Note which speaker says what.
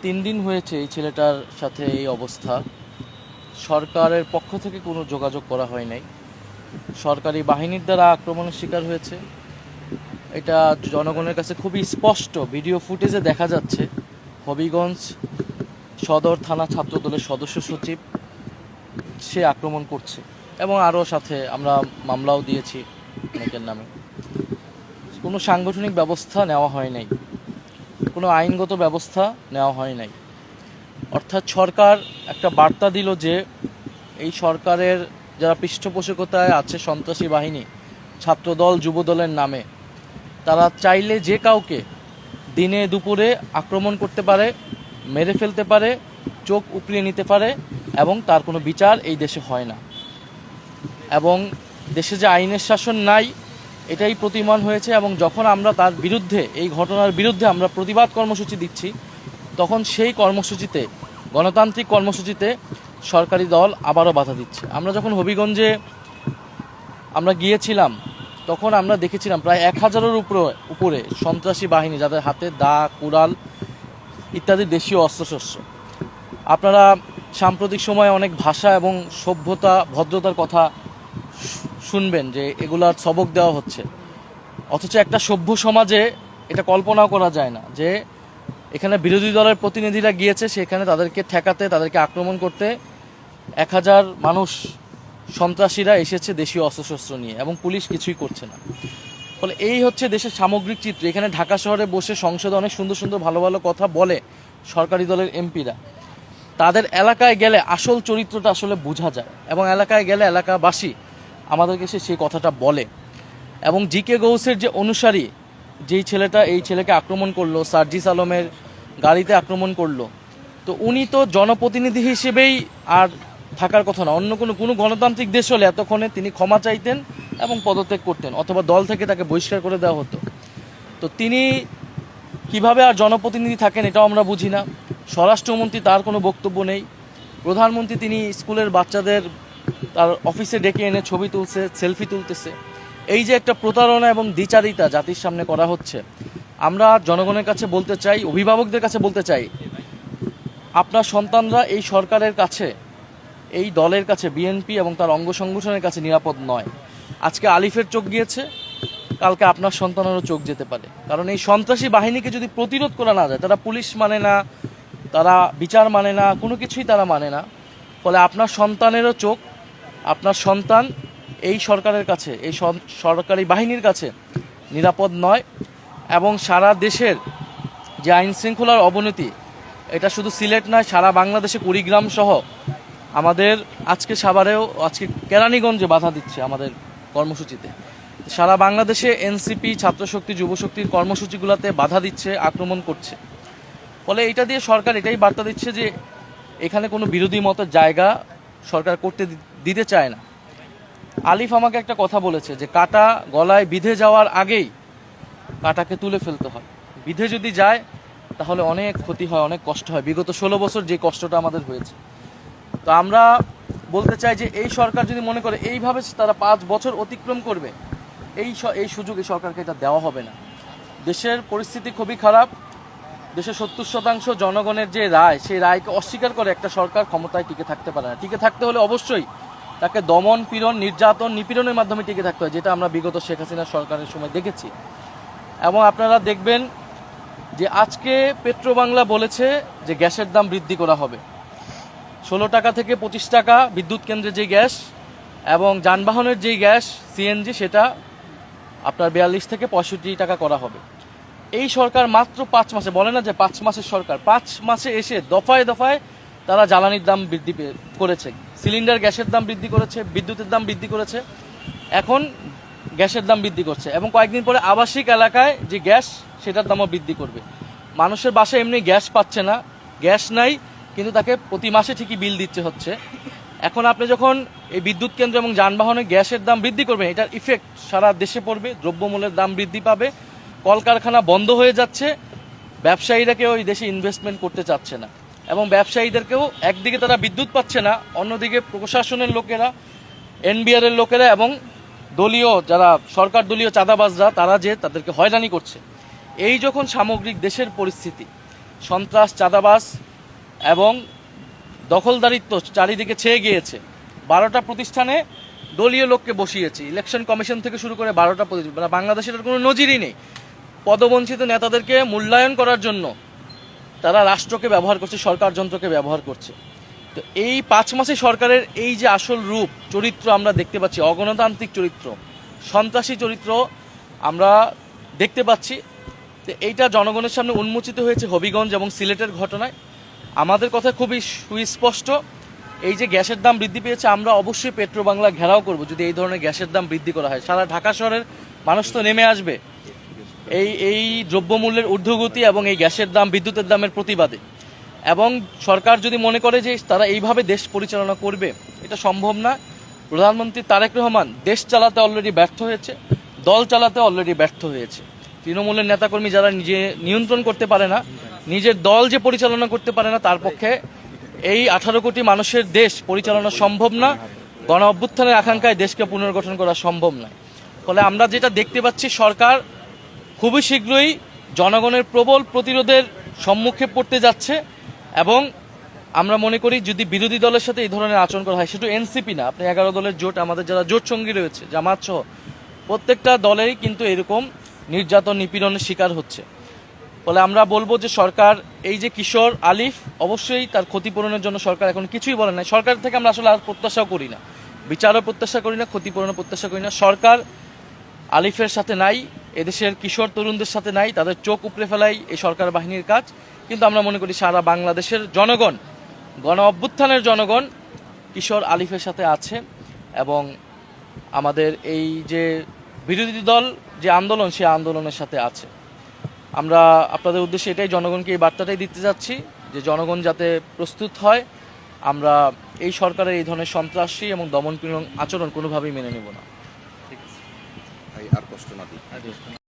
Speaker 1: 3 দিন হয়েছে এই ছেলেটার সাথে এই অবস্থা। সরকারের পক্ষ থেকে কোনো যোগাযোগ করা হয় নাই। সরকারি বাহিনীর দ্বারা আক্রমণের শিকার হয়েছে। এটা জনগণের কাছে খুবই স্পষ্ট ভিডিও ফুটেজে দেখা যাচ্ছে। হবিগঞ্জ সদর থানা ছাত্রদলের সদস্য সচিব সে আক্রমণ করছে এবং আরও সাথে আমরা মামলাও দিয়েছি অনেকের নামে। কোনো সাংগঠনিক ব্যবস্থা নেওয়া হয় নাই, কোনো আইনগত ব্যবস্থা নেওয়া হয় নাই। অর্থাৎ সরকার একটা বার্তা দিল যে এই সরকারের যারা পৃষ্ঠপোষকতায় আছে সন্ত্রাসী বাহিনী, ছাত্রদল যুবদলের নামে, তারা চাইলে যে কাউকে দিনে দুপুরে আক্রমণ করতে পারে, মেরে ফেলতে পারে, চোখ উপড়িয়ে নিতে পারে এবং তার কোনো বিচার এই দেশে হয় না। এবং দেশে যে আইনের শাসন নাই এটাই প্রতিমান হয়েছে। এবং যখন আমরা তার বিরুদ্ধে, এই ঘটনার বিরুদ্ধে আমরা প্রতিবাদ কর্মসূচি দিচ্ছি, তখন সেই কর্মসূচিতে, গণতান্ত্রিক কর্মসূচিতে সরকারি দল আবারও বাধা দিচ্ছে। আমরা যখন হবিগঞ্জে আমরা গিয়েছিলাম তখন আমরা দেখেছিলাম প্রায় 1000-এর উপরে সন্ত্রাসী বাহিনী, যাদের হাতে দা, কুড়াল ইত্যাদি দেশীয় অস্ত্রশস্ত্র। আপনারা সাম্প্রতিক সময়ে অনেক ভাষা এবং সভ্যতা, ভদ্রতার কথা শুনবেন যে এগুলার সবক দেওয়া হচ্ছে, অথচ একটা সভ্য সমাজে এটা কল্পনাও করা যায় না যে এখানে বিরোধী দলের প্রতিনিধিরা গিয়েছে, সেখানে তাদেরকে ঠেকাতে, তাদেরকে আক্রমণ করতে 1000 মানুষ, সন্ত্রাসীরা এসেছে দেশীয় অস্ত্রশস্ত্র নিয়ে এবং পুলিশ কিছুই করছে না। ফলে এই হচ্ছে দেশের সামগ্রিক চিত্র। এখানে ঢাকা শহরে বসে সংসদে অনেক সুন্দর সুন্দর ভালো ভালো কথা বলে সরকারি দলের এমপিরা, তাদের এলাকায় গেলে আসল চরিত্রটা আসলে বোঝা যায় এবং এলাকায় গেলে এলাকাবাসী আমাদেরকে সেই কথাটা বলে। এবং জি.কে. গৌসের যে অনুসারী, যেই ছেলেটা এই ছেলেকে আক্রমণ করলো, সার্জিস আলমের গাড়িতে আক্রমণ করলো, তো উনি তো জনপ্রতিনিধি হিসেবেই আর থাকার কথা না। অন্য কোনো গণতান্ত্রিক দেশ হলে এতক্ষণে তিনি ক্ষমা চাইতেন এবং পদত্যাগ করতেন, অথবা দল থেকে তাকে বহিষ্কার করে দেওয়া হতো। তো তিনি কিভাবে আর জনপ্রতিনিধি থাকেন এটাও আমরা বুঝি না। স্বরাষ্ট্রমন্ত্রী, তার কোনো বক্তব্য নেই। প্রধানমন্ত্রী তিনি স্কুলের বাচ্চাদের তার অফিসে ডেকে এনে ছবি তুলছে, সেলফি তুলতেছে। এই যে একটা প্রতারণা এবং দ্বিচারিতা জাতির সামনে করা হচ্ছে, আমরা জনগণের কাছে বলতে চাই, অভিভাবকদের কাছে বলতে চাই, আপনার সন্তানরা এই সরকারের কাছে, এই দলের কাছে, বিএনপি এবং তার অঙ্গ সংগঠনের কাছে নিরাপদ নয়। আজকে আলিফের চোখ গিয়েছে, কালকে আপনার সন্তানেরও চোখ যেতে পারে। কারণ এই সন্ত্রাসী বাহিনীকে যদি প্রতিরোধ করা না যায়, তারা পুলিশ মানে না, তারা বিচার মানে না, কোনো কিছুই তারা মানে না। ফলে আপনার সন্তানেরও চোখ, আপনার সন্তান এই সরকারের কাছে, এই সরকারি বাহিনীর কাছে নিরাপদ নয়। এবং সারা দেশের যে আইন শৃঙ্খলার অবনতি, এটা শুধু সিলেট নয়, সারা বাংলাদেশে কুড়িগ্রাম সহ আমাদের আজকে সাভারেও, আজকে কেরানীগঞ্জে বাধা দিচ্ছে আমাদের কর্মসূচিতে। সারা বাংলাদেশে এনসিপি, ছাত্রশক্তি, যুবশক্তির কর্মসূচিগুলোতে বাধা দিচ্ছে, আক্রমণ করছে। ফলে এটা দিয়ে সরকার এটাই বার্তা দিচ্ছে যে এখানে কোনো বিরোধী মতের জায়গা সরকার করতে দিতে চায় না। আলিফ আমাকে একটা কথা বলেছে যে কাঁটা গলায় বিঁধে যাওয়ার আগেই কাঁটাকে তুলে ফেলতে হয়। বিঁধে যদি যায় তাহলে অনেক ক্ষতি হয়, অনেক কষ্ট হয়। বিগত 16 বছর যে কষ্টটা আমাদের হয়েছে। তো আমরা বলতে চাই যে এই সরকার যদি মনে করে এইভাবে তারা 5 বছর অতিক্রম করবে, এই সুযোগে সরকারকে এটা দেওয়া হবে না। দেশের পরিস্থিতি খুবই খারাপ। দেশের 70% জনগণের যে রায়, সেই রায়কে অস্বীকার করে একটা সরকার ক্ষমতায় টিকে থাকতে পারে না। টিকে থাকতে হলে অবশ্যই তাকে দমন, পীড়ন, নির্যাতন, নিপীড়নের মাধ্যমে টিকে থাকতে হয়, যেটা আমরা বিগত শেখ হাসিনার সরকারের সময় দেখেছি। এবং আপনারা দেখবেন যে আজকে পেট্রোবাংলা বলেছে যে গ্যাসের দাম বৃদ্ধি করা হবে 16 টাকা থেকে 25 টাকা, বিদ্যুৎ কেন্দ্রে যে গ্যাস এবং যানবাহনের যেই গ্যাস সিএনজি, সেটা আপনার 42 থেকে 65 টাকা করা হবে। এই সরকার মাত্র 5 মাসে, বলে না যে 5 মাসের সরকার, 5 মাসে এসে দফায় দফায় তারা জ্বালানির দাম বৃদ্ধি করেছে, সিলিন্ডার গ্যাসের দাম বৃদ্ধি করেছে, বিদ্যুতের দাম বৃদ্ধি করেছে, এখন গ্যাসের দাম বৃদ্ধি করছে এবং কয়েকদিন পরে আবাসিক এলাকায় যে গ্যাস, সেটার দামও বৃদ্ধি করবে। মানুষের বাসায় এমনি গ্যাস পাচ্ছে না, গ্যাস নাই, কিন্তু তাকে প্রতি মাসে ঠিকই বিল দিতে হচ্ছে। এখন আপনি যখন এই বিদ্যুৎ কেন্দ্র এবং যানবাহনে গ্যাসের দাম বৃদ্ধি করবেন, এটার ইফেক্ট সারা দেশে পড়বে। দ্রব্যমূল্যের দাম বৃদ্ধি পাবে, কলকারখানা বন্ধ হয়ে যাচ্ছে, ব্যবসায়ীরা কেউ এই দেশে ইনভেস্টমেন্ট করতে চাচ্ছে না এবং ব্যবসায়ীদেরকেও একদিকে তারা বিদ্যুৎ পাচ্ছে না, অন্যদিকে প্রশাসনের লোকেরা, এনবিআর এর লোকেরা এবং দলীয় যারা সরকার দলীয় চাঁদাবাজরা, তারা যে তাদেরকে হয়রানি করছে। এই যখন সামগ্রিক দেশের পরিস্থিতি, সন্ত্রাস, চাঁদাবাজ এবং দখলদারিত্ব চারিদিকে ছেয়ে গিয়েছে। 12টা প্রতিষ্ঠানে দলীয় লোককে বসিয়েছে, ইলেকশন কমিশন থেকে শুরু করে 12টা প্রতিষ্ঠান। বাংলাদেশের কোনো নজিরই নেই। পদবঞ্চিত নেতাদেরকে মূল্যায়ন করার জন্য তারা রাষ্ট্রকে ব্যবহার করছে, সরকার যন্ত্রকে ব্যবহার করছে। তো এই 5 মাসে সরকারের এই যে আসল রূপ চরিত্র আমরা দেখতে পাচ্ছি, অগণতান্ত্রিক চরিত্র, সন্ত্রাসী চরিত্র আমরা দেখতে পাচ্ছি। তো এইটা জনগণের সামনে উন্মোচিত হয়েছে হবিগঞ্জ এবং সিলেটের ঘটনায়। আমাদের কথা খুবই সুস্পষ্ট, এই যে গ্যাসের দাম বৃদ্ধি পেয়েছে, আমরা অবশ্যই পেট্রো বাংলা ঘেরাও করব যদি এই ধরনের গ্যাসের দাম বৃদ্ধি করা হয়। সারা ঢাকা শহরের মানুষ তো নেমে আসবে এই দ্রব্যমূল্যের ঊর্ধ্বগতি এবং এই গ্যাসের দাম, বিদ্যুতের দামের প্রতিবাদে। এবং সরকার যদি মনে করে যে তারা এইভাবে দেশ পরিচালনা করবে, এটা সম্ভব না। প্রধানমন্ত্রী তারেক রহমান দেশ চালাতে অলরেডি ব্যর্থ হয়েছে, দল চালাতে অলরেডি ব্যর্থ হয়েছে। তৃণমূলের নেতাকর্মী যারা নিজে নিয়ন্ত্রণ করতে পারে না, নিজের দল যে পরিচালনা করতে পারে না, তার পক্ষে এই 18 কোটি মানুষের দেশ পরিচালনা সম্ভব না। গণ অভ্যুত্থানের আকাঙ্ক্ষায় দেশকে পুনর্গঠন করা সম্ভব নয়। ফলে আমরা যেটা দেখতে পাচ্ছি, সরকার খুবই শীঘ্রই জনগণের প্রবল প্রতিরোধের সম্মুখে পড়তে যাচ্ছে। এবং আমরা মনে করি যদি বিরোধী দলের সাথে এই ধরনের আচরণ করা হয়, শুধু এনসিপি না, আপনি 11 দলের জোট, আমাদের যারা জোট সঙ্গী রয়েছে, জামাত সহ প্রত্যেকটা দলেই কিন্তু এরকম নির্যাতন, নিপীড়নের শিকার হচ্ছে। ফলে আমরা বলবো যে সরকার এই যে কিশোর আলিফ, অবশ্যই তার ক্ষতিপূরণের জন্য সরকার এখন কিছুই বলে নাই। সরকার থেকে আমরা আসলে আর প্রত্যাশাও করি না, বিচারও প্রত্যাশা করি না, ক্ষতিপূরণও প্রত্যাশা করি না। সরকার আলিফের সাথে নাই, এদেশের কিশোর তরুণদের সাথে নাই, তাদের চোখ উপড়ে ফেলাই এই সরকার বাহিনীর কাজ। কিন্তু আমরা মনে করি সারা বাংলাদেশের জনগণ, গণ অভ্যুত্থানের জনগণ কিশোর আলিফের সাথে আছে। এবং আমাদের এই যে বিরোধী দল যে আন্দোলন, সেই আন্দোলনের সাথে আছে। আমরা আপনাদের উদ্দেশ্যে এটাই, জনগণকে এই বার্তাটাই দিতে যাচ্ছি যে জনগণ যাতে প্রস্তুত হয়। আমরা এই সরকারের এই ধরনের সন্ত্রাসী এবং দমনপীড়ন আচরণ কোনোভাবেই মেনে নেব না।
Speaker 2: ঠিক আছে ভাই, আর কষ্ট না দিই।